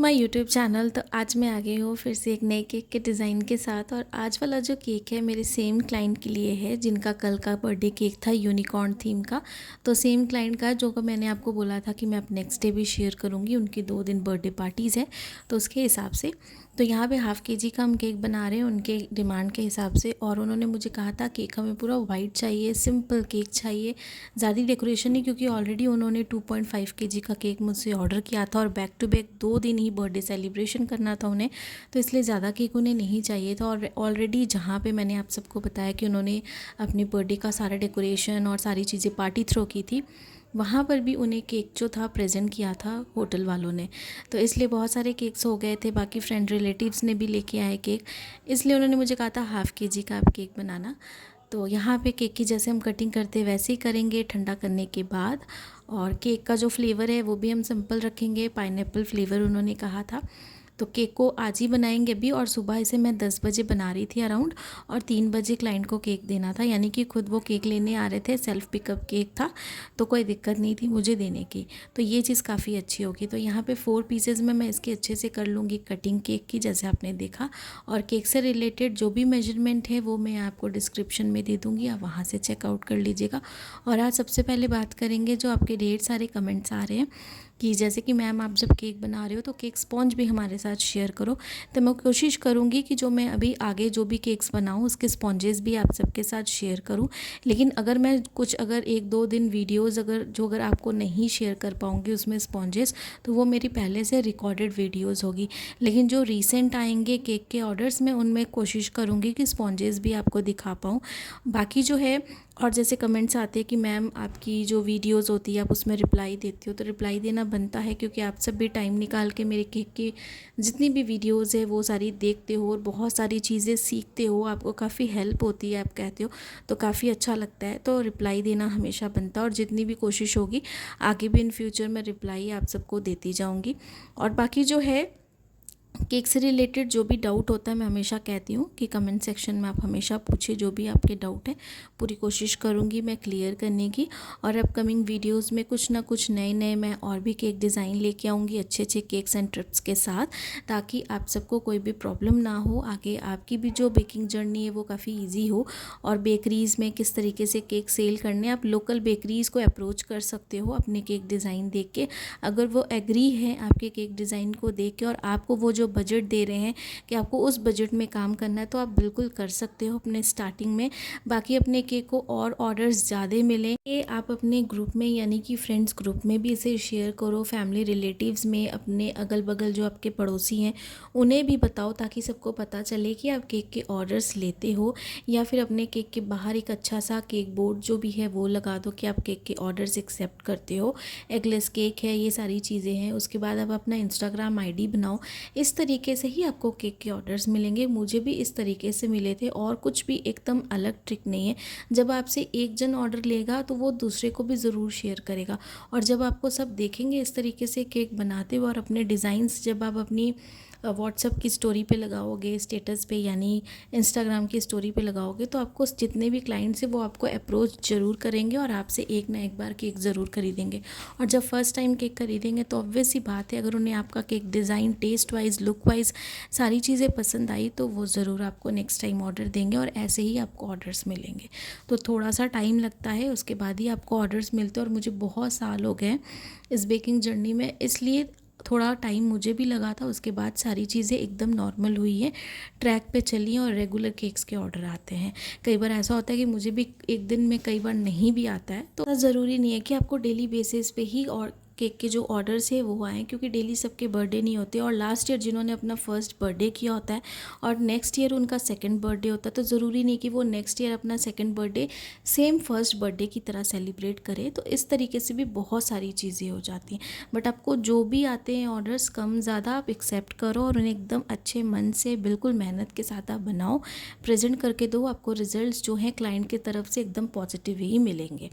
My YouTube channel. तो आज मैं आ गई हूँ फिर से एक नए केक के डिज़ाइन के साथ। और आज वाला जो केक है मेरे सेम क्लाइंट के लिए है जिनका कल का बर्थडे केक था यूनिकॉर्न थीम का। तो सेम क्लाइंट का जो मैंने आपको बोला था कि मैं अब नेक्स्ट डे भी शेयर करूँगी, उनकी 2 दिन बर्थडे पार्टीज़ है तो उसके हिसाब से। तो यहाँ पे हाफ़ केजी का हम केक बना रहे हैं उनके डिमांड के हिसाब से। और उन्होंने मुझे कहा था केक हमें पूरा वाइट चाहिए, सिंपल केक चाहिए, ज़्यादा डेकोरेशन नहीं, क्योंकि ऑलरेडी उन्होंने 2.5 केजी का केक मुझसे ऑर्डर किया था और बैक टू बैक 2 दिन ही बर्थडे सेलिब्रेशन करना था उन्हें, तो इसलिए ज़्यादा केक उन्हें नहीं चाहिए था। और ऑलरेडी जहाँ पे मैंने आप सबको बताया कि उन्होंने अपने बर्थडे का सारा डेकोरेशन और सारी चीज़ें पार्टी थ्रो की थी, वहाँ पर भी उन्हें केक जो था प्रेजेंट किया था होटल वालों ने। तो इसलिए बहुत सारे केक्स हो गए थे, बाकी फ्रेंड रिलेटिव्स ने भी लेके आए केक, इसलिए उन्होंने मुझे कहा था हाफ़ केजी का आप केक बनाना। तो यहाँ पे केक की जैसे हम कटिंग करते हैं वैसे ही करेंगे ठंडा करने के बाद। और केक का जो फ्लेवर है वो भी हम सिंपल रखेंगे, पाइनएप्पल फ्लेवर उन्होंने कहा था। तो केक को आज ही बनाएंगे अभी, और सुबह इसे मैं 10 बजे बना रही थी अराउंड, और 3 बजे क्लाइंट को केक देना था, यानी कि खुद वो केक लेने आ रहे थे, सेल्फ पिकअप केक था तो कोई दिक्कत नहीं थी मुझे देने की। तो ये चीज़ काफ़ी अच्छी होगी। तो यहाँ पे 4 पीसेज में मैं इसके अच्छे से कर लूँगी कटिंग केक की, जैसे आपने देखा। और केक से रिलेटेड जो भी मेजरमेंट है वो मैं आपको डिस्क्रिप्शन में दे दूँगी, आप वहाँ से चेकआउट कर लीजिएगा। और आज सबसे पहले बात करेंगे जो आपके ढेर सारे कमेंट्स आ रहे हैं कि जैसे कि मैम आप जब केक बना रहे हो तो केक स्पॉन्ज भी हमारे साथ शेयर करो। तो मैं कोशिश करूँगी कि जो मैं अभी आगे जो भी केक्स बनाऊँ उसके स्पॉन्जेस भी आप सबके साथ शेयर करूँ। लेकिन अगर मैं कुछ अगर 1-2 दिन वीडियोज़ अगर आपको नहीं शेयर कर पाऊँगी उसमें स्पॉन्जेस, तो वो मेरी पहले से रिकॉर्डेड वीडियोज़ होगी। लेकिन जो रिसेंट आएंगे केक के ऑर्डर्स में उनमें कोशिश करूँगी कि स्पॉन्जेस भी आपको दिखा पाऊँ। बाकी जो है, और जैसे कमेंट्स आते हैं कि मैम आपकी जो वीडियोस होती है आप उसमें रिप्लाई देती हो, तो रिप्लाई देना बनता है क्योंकि आप सब भी टाइम निकाल के मेरे केक की जितनी भी वीडियोस है वो सारी देखते हो और बहुत सारी चीज़ें सीखते हो, आपको काफ़ी हेल्प होती है, आप कहते हो तो काफ़ी अच्छा लगता है। तो रिप्लाई देना हमेशा बनता है, और जितनी भी कोशिश होगी आगे भी इन फ्यूचर में रिप्लाई आप सबको देती जाऊँगी। और बाकी जो है केक से रिलेटेड जो भी डाउट होता है मैं हमेशा कहती हूँ कि कमेंट सेक्शन में आप हमेशा पूछिए, जो भी आपके डाउट है पूरी कोशिश करूँगी मैं क्लियर करने की। और अपकमिंग वीडियोस में कुछ ना कुछ नए नए मैं और भी केक डिज़ाइन लेके आऊँगी अच्छे अच्छे केक्स एंड ट्रिप्स के साथ, ताकि आप सबको कोई भी प्रॉब्लम ना हो, आगे आपकी भी जो बेकिंग जर्नी है वो काफ़ी ईजी हो। और बेकरीज़ में किस तरीके से केक सेल करने, आप लोकल बेकरीज़ को अप्रोच कर सकते हो अपने केक डिज़ाइन देख के। अगर वो एग्री हैं आपके केक डिज़ाइन को देख के और आपको वो जो बजट दे रहे हैं कि आपको उस बजट में काम करना है, तो आप बिल्कुल कर सकते हो अपने स्टार्टिंग में। बाकी अपने केक को और ऑर्डर्स ज़्यादा मिले, ये आप अपने ग्रुप में यानी कि फ्रेंड्स ग्रुप में भी इसे शेयर करो, फैमिली रिलेटिव्स में, अपने अगल बगल जो आपके पड़ोसी हैं उन्हें भी बताओ, ताकि सबको पता चले कि आप केक के ऑर्डर्स लेते हो। या फिर अपने केक के बाहर एक अच्छा सा केक बोर्ड जो भी है वो लगा दो कि आप केक के ऑर्डर्स एक्सेप्ट करते हो, एगलेस केक है, ये सारी चीज़ें हैं। उसके बाद आप अपना इंस्टाग्राम आईडी बनाओ, इस तरीके से ही आपको केक के ऑर्डर्स मिलेंगे। मुझे भी इस तरीके से मिले थे, और कुछ भी एकदम अलग ट्रिक नहीं है। जब आपसे एक जन ऑर्डर लेगा तो वो दूसरे को भी ज़रूर शेयर करेगा, और जब आपको सब देखेंगे इस तरीके से केक बनाते हुए और अपने डिज़ाइंस जब आप अपनी व्हाट्सएप की स्टोरी पे लगाओगे, स्टेटस पे यानी इंस्टाग्राम की स्टोरी पे लगाओगे, तो आपको जितने भी क्लाइंट्स हैं वो आपको अप्रोच ज़रूर करेंगे और आपसे एक ना एक बार केक ज़रूर खरीदेंगे। और जब फर्स्ट टाइम केक खरीदेंगे तो ऑब्वियस सी बात है, अगर उन्हें आपका cake design, taste wise, look wise सारी चीज़ें पसंद आई तो वो ज़रूर आपको नेक्स्ट टाइम ऑर्डर देंगे, और ऐसे ही आपको ऑर्डर्स मिलेंगे। तो थोड़ा सा टाइम लगता है, उसके बाद ही आपको ऑर्डर्स मिलते हैं। और मुझे बहुत साल हो गए इस बेकिंग जर्नी में, इसलिए थोड़ा टाइम मुझे भी लगा था। उसके बाद सारी चीज़ें एकदम नॉर्मल हुई है, ट्रैक पे चली हैं और रेगुलर केक्स के ऑर्डर आते हैं। कई बार ऐसा होता है कि मुझे भी एक दिन में कई बार नहीं भी आता है, तो ज़रूरी नहीं है कि आपको डेली बेसिस पे ही और केक के जो ऑर्डर्स है वो आएँ, क्योंकि डेली सबके बर्थडे नहीं होते। और लास्ट ईयर जिन्होंने अपना फर्स्ट बर्थडे किया होता है और नेक्स्ट ईयर उनका सेकंड बर्थडे होता है, तो ज़रूरी नहीं कि वो नेक्स्ट ईयर अपना second birthday same first birthday की तरह सेलिब्रेट करे। तो इस तरीके से भी बहुत सारी चीज़ें हो जाती हैं। बट आपको जो भी आते हैं ऑर्डर्स कम ज़्यादा आप एक्सेप्ट करो, और उन्हें एकदम अच्छे मन से बिल्कुल मेहनत के साथ आप बनाओ, प्रेजेंट करके दो, आपको रिजल्ट्स जो हैं क्लाइंट की तरफ से एकदम पॉजिटिव ही मिलेंगे।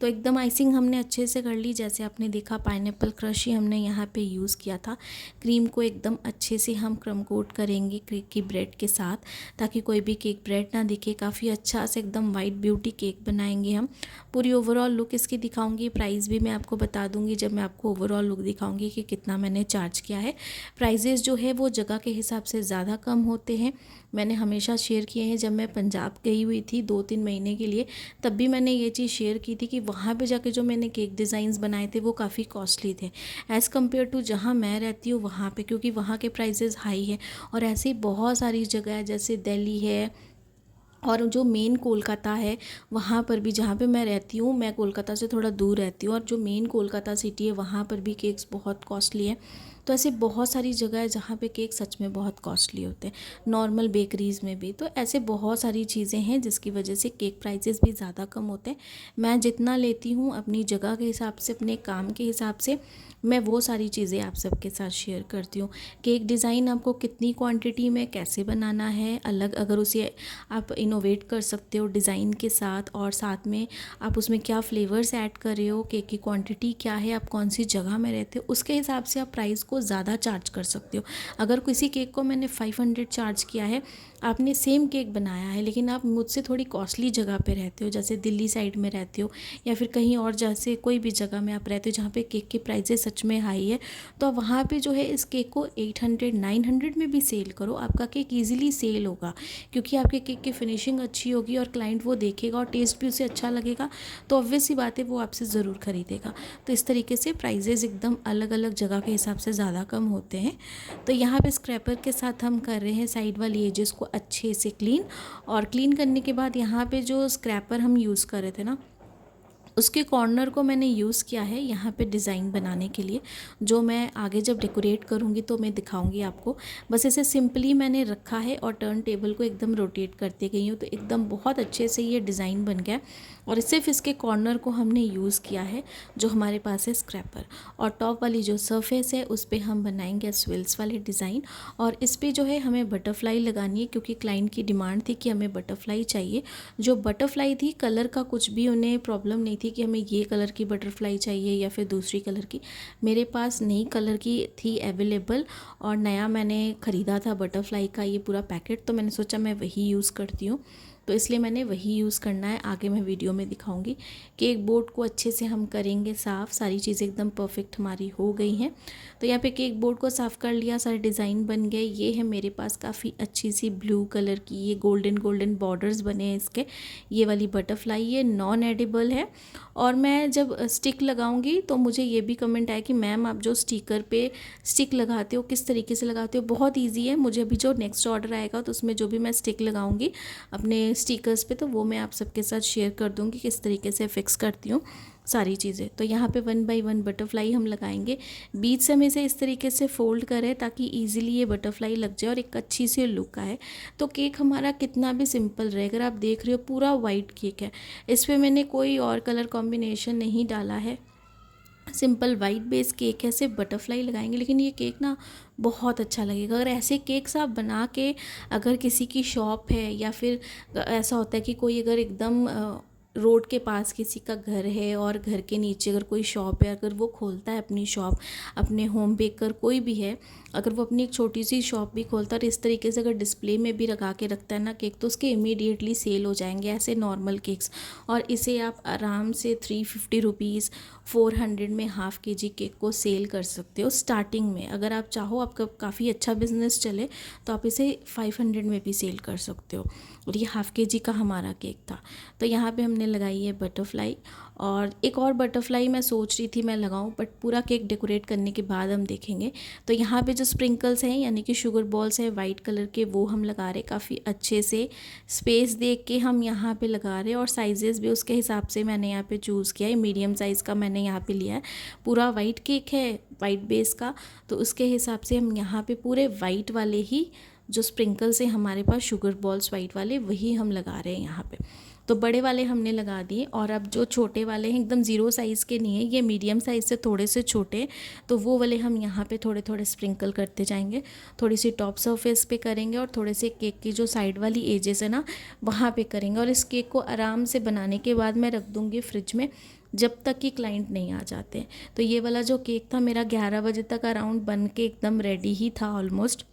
तो एकदम आइसिंग हमने अच्छे से कर ली। जैसे आपने देखा पाइनएप्पल क्रश ही हमने यहाँ पे यूज़ किया था। क्रीम को एकदम अच्छे से हम क्रम कोट करेंगे केक की ब्रेड के साथ, ताकि कोई भी केक ब्रेड ना दिखे। काफ़ी अच्छा से एकदम वाइट ब्यूटी केक बनाएंगे हम। पूरी ओवरऑल लुक इसकी दिखाऊंगी, प्राइस भी मैं आपको बता दूंगी जब मैं आपको ओवरऑल लुक दिखाऊंगी कि कितना मैंने चार्ज किया है। प्राइजेज़ जो है वो जगह के हिसाब से ज़्यादा कम होते हैं। मैंने हमेशा शेयर किए हैं, जब मैं पंजाब गई हुई थी 2-3 महीने के लिए, तब भी मैंने ये चीज़ शेयर की थी कि वहाँ पे जाके जो मैंने केक डिज़ाइंस बनाए थे वो काफ़ी कॉस्टली थे एज़ कम्पेयर टू जहाँ मैं रहती हूँ वहाँ पे, क्योंकि वहाँ के प्राइजेज़ हाई है। और ऐसी बहुत सारी जगह है, जैसे दिल्ली है और जो मेन कोलकाता है वहाँ पर भी, जहाँ पे मैं रहती हूँ, मैं कोलकाता से थोड़ा दूर रहती हूँ, और जो मेन कोलकाता सिटी है वहाँ पर भी केक्स बहुत कॉस्टली है। तो ऐसे बहुत सारी जगह है जहाँ पे केक सच में बहुत कॉस्टली होते हैं, नॉर्मल बेकरीज़ में भी। तो ऐसे बहुत सारी चीज़ें हैं जिसकी वजह से केक प्राइसेस भी ज़्यादा कम होते हैं। मैं जितना लेती हूँ अपनी जगह के हिसाब से, अपने काम के हिसाब से, मैं वो सारी चीज़ें आप सबके साथ शेयर करती हूँ। केक डिज़ाइन आपको कितनी क्वांटिटी में कैसे बनाना है अलग, अगर उसे आप इनोवेट कर सकते हो डिज़ाइन के साथ, और साथ में आप उसमें क्या फ्लेवर्स ऐड कर रहे हो, केक की क्वांटिटी क्या है, आप कौन सी जगह में रहते हो, उसके हिसाब से आप प्राइस को ज़्यादा चार्ज कर सकते हो। अगर किसी केक को मैंने 500 चार्ज किया है, आपने सेम केक बनाया है लेकिन आप मुझसे थोड़ी कॉस्टली जगह पे रहते हो, जैसे दिल्ली साइड में रहते हो या फिर कहीं और, जैसे कोई भी जगह में आप रहते हो जहाँ पे केक के प्राइसेस सच में हाई है, तो वहाँ पे जो है इस केक को 800-900 में भी सेल करो, आपका केक ईजिली सेल होगा। क्योंकि आपके केक की फिनिशिंग अच्छी होगी और क्लाइंट वो देखेगा और टेस्ट भी उसे अच्छा लगेगा, तो ऑब्वियस सी बात है वो आपसे ज़रूर खरीदेगा। तो इस तरीके से प्राइजेज़ एकदम अलग अलग जगह के हिसाब से ज़्यादा कम होते हैं। तो यहाँ पे स्क्रैपर के साथ हम कर रहे हैं साइड वाली एजेस को अच्छे से क्लीन, और क्लीन करने के बाद यहाँ पे जो स्क्रैपर हम यूज़ कर रहे थे ना, उसके कॉर्नर को मैंने यूज़ किया है यहाँ पे डिज़ाइन बनाने के लिए, जो मैं आगे जब डेकोरेट करूँगी तो मैं दिखाऊँगी आपको। बस इसे सिंपली मैंने रखा है और टर्न टेबल को एकदम रोटेट करते गई हूँ, तो एकदम बहुत अच्छे से ये डिज़ाइन बन गया। और सिर्फ इसके कॉर्नर को हमने यूज़ किया है जो हमारे पास है स्क्रैपर, और टॉप वाली जो सरफेस है उस पर हम बनाएंगे स्विल्स वाले डिज़ाइन। और इस पर जो है हमें बटरफ्लाई लगानी है, क्योंकि क्लाइंट की डिमांड थी कि हमें बटरफ्लाई चाहिए। जो बटरफ्लाई थी, कलर का कुछ भी उन्हें प्रॉब्लम नहीं थी कि हमें ये कलर की बटरफ्लाई चाहिए या फिर दूसरी कलर की। मेरे पास नई कलर की थी अवेलेबल, और नया मैंने ख़रीदा था बटरफ्लाई का ये पूरा पैकेट, तो मैंने सोचा मैं वही यूज़ करती हूँ, तो इसलिए मैंने वही यूज़ करना है। आगे मैं वीडियो में दिखाऊंगी। केक बोर्ड को अच्छे से हम करेंगे साफ़, सारी चीज़ें एकदम परफेक्ट हमारी हो गई हैं। तो यहाँ पे केक बोर्ड को साफ़ कर लिया, सारे डिज़ाइन बन गए। ये है मेरे पास काफ़ी अच्छी सी ब्लू कलर की, ये गोल्डन गोल्डन बॉर्डर्स बने हैं इसके। ये वाली बटरफ्लाई ये नॉन एडिबल है, और मैं जब स्टिक लगाऊंगी तो मुझे ये भी कमेंट आया कि मैम आप जो स्टिकर पे स्टिक लगाते हो किस तरीके से लगाते हो। बहुत ईजी है, मुझे अभी जो नेक्स्ट ऑर्डर आएगा तो उसमें जो भी मैं स्टिक लगाऊंगी अपने स्टिकर्स पे, तो वो मैं आप सबके साथ शेयर कर दूंगी किस तरीके से फिक्स करती हूँ सारी चीज़ें। तो यहाँ पे 1 बाय 1 बटरफ्लाई हम लगाएंगे। बीच से हम इसे इस तरीके से फोल्ड करें ताकि इजीली ये बटरफ्लाई लग जाए और एक अच्छी सी लुक आए। तो केक हमारा कितना भी सिंपल रहे, अगर आप देख रहे हो पूरा वाइट केक है, इस पर मैंने कोई और कलर कॉम्बिनेशन नहीं डाला है, सिंपल वाइट बेस केक है, सिर्फ बटरफ्लाई लगाएंगे, लेकिन ये केक ना बहुत अच्छा लगेगा। अगर ऐसे केक्स आप बना के, अगर किसी की शॉप है या फिर ऐसा होता है कि कोई अगर एकदम रोड के पास किसी का घर है और घर के नीचे अगर कोई शॉप है, अगर वो खोलता है अपनी शॉप, अपने होम बेकर कोई भी है, अगर वो अपनी एक छोटी सी शॉप भी खोलता है और इस तरीके से अगर डिस्प्ले में भी लगा के रखता है ना केक, तो उसके इमीडिएटली सेल हो जाएंगे ऐसे नॉर्मल केक्स। और इसे आप आराम से 350 रुपीज़ 400 में हाफ़ केजी केक को सेल कर सकते हो स्टार्टिंग में। अगर आप चाहो आपका काफ़ी अच्छा बिजनेस चले तो आप इसे 500 में भी सेल कर सकते हो। और ये हाफ़ केजी का हमारा केक था। तो यहाँ पे हमने लगाई है बटरफ्लाई, और एक और बटरफ्लाई मैं सोच रही थी मैं लगाऊं, बट पूरा केक डेकोरेट करने के बाद हम देखेंगे। तो यहाँ पे जो स्प्रिंकल्स हैं यानी कि शुगर बॉल्स हैं वाइट कलर के, वो हम लगा रहे काफ़ी अच्छे से, स्पेस देख के हम यहाँ पे लगा रहे हैं। और साइजेस भी उसके हिसाब से मैंने यहाँ पे चूज़ किया है, मीडियम साइज़ का मैंने यहाँ पे लिया है। पूरा वाइट केक है वाइट बेस का, तो उसके हिसाब से हम यहाँ पे पूरे वाइट वाले ही जो स्प्रिंकल्स हैं हमारे पास शुगर बॉल्स वाइट वाले, वही हम लगा रहे हैं यहाँ पे। तो बड़े वाले हमने लगा दिए और अब जो छोटे वाले हैं एकदम ज़ीरो साइज़ के नहीं है, ये मीडियम साइज़ से थोड़े से छोटे, तो वो वाले हम यहाँ पे थोड़े थोड़े स्प्रिंकल करते जाएंगे। थोड़ी सी टॉप सरफेस पे करेंगे और थोड़े से केक की जो साइड वाली एजेस है ना वहाँ पे करेंगे। और इस केक को आराम से बनाने के बाद मैं रख दूँगी फ्रिज में जब तक कि क्लाइंट नहीं आ जाते। तो ये वाला जो केक था मेरा 11 बजे तक अराउंड बन के एकदम रेडी ही था ऑलमोस्ट।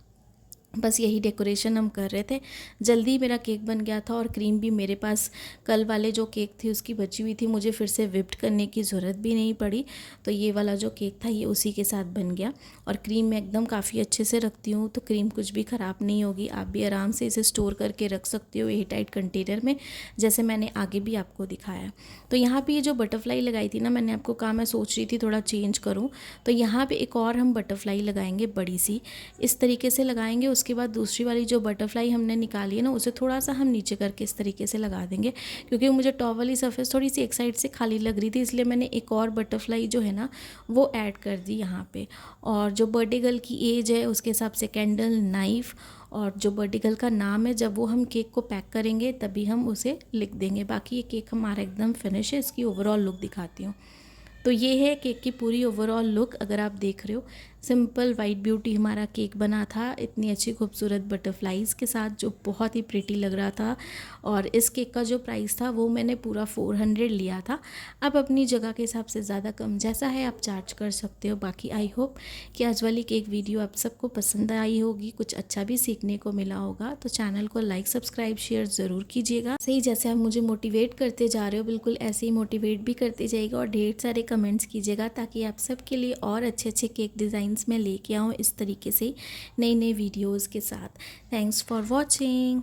बस यही डेकोरेशन हम कर रहे थे, जल्दी मेरा केक बन गया था। और क्रीम भी मेरे पास कल वाले जो केक थी उसकी बची हुई थी, मुझे फिर से विप्ड करने की ज़रूरत भी नहीं पड़ी। तो ये वाला जो केक था ये उसी के साथ बन गया। और क्रीम मैं एकदम काफ़ी अच्छे से रखती हूँ, तो क्रीम कुछ भी ख़राब नहीं होगी। आप भी आराम से इसे स्टोर करके रख सकते हो एयर टाइट कंटेनर में, जैसे मैंने आगे भी आपको दिखाया। तो यहाँ पर ये जो बटरफ्लाई लगाई थी ना, मैंने आपको कहा मैं सोच रही थी थोड़ा चेंज करूँ, तो यहाँ पर एक और हम बटरफ्लाई लगाएंगे बड़ी सी, इस तरीके से लगाएंगे। उसके बाद दूसरी वाली जो बटरफ्लाई हमने निकाली है ना उसे थोड़ा सा हम नीचे करके इस तरीके से लगा देंगे, क्योंकि मुझे टॉप वाली सरफेस थोड़ी सी एक साइड से खाली लग रही थी, इसलिए मैंने एक और बटरफ्लाई जो है ना वो ऐड कर दी यहाँ पे। और जो बर्थडे गर्ल की एज है उसके हिसाब से कैंडल, नाइफ़ और जो बर्थडे गर्ल का नाम है, जब वो हम केक को पैक करेंगे तभी हम उसे लिख देंगे। बाकी ये केक हमारा एकदम फिनिश है। इसकी ओवरऑल लुक दिखाती हूँ। तो ये है केक की पूरी ओवरऑल लुक। अगर आप देख रहे हो, सिंपल वाइट ब्यूटी हमारा केक बना था इतनी अच्छी खूबसूरत बटरफ्लाइज़ के साथ, जो बहुत ही प्रिटी लग रहा था। और इस केक का जो प्राइस था वो मैंने पूरा 400 लिया था। आप अपनी जगह के हिसाब से ज़्यादा कम जैसा है आप चार्ज कर सकते हो। बाकी आई होप कि आज वाली केक वीडियो आप सबको पसंद आई होगी, कुछ अच्छा भी सीखने को मिला होगा। तो चैनल को लाइक, सब्सक्राइब, शेयर ज़रूर कीजिएगा। सही जैसे आप मुझे मोटिवेट करते जा रहे हो, बिल्कुल ऐसे ही मोटिवेट भी करते जाइएगा और ढेर सारे कमेंट्स कीजिएगा, ताकि आप सबके लिए और अच्छे अच्छे केक डिज़ाइंस में लेके आऊँ इस तरीके से नई नई वीडियोज़ के साथ। Thanks for watching.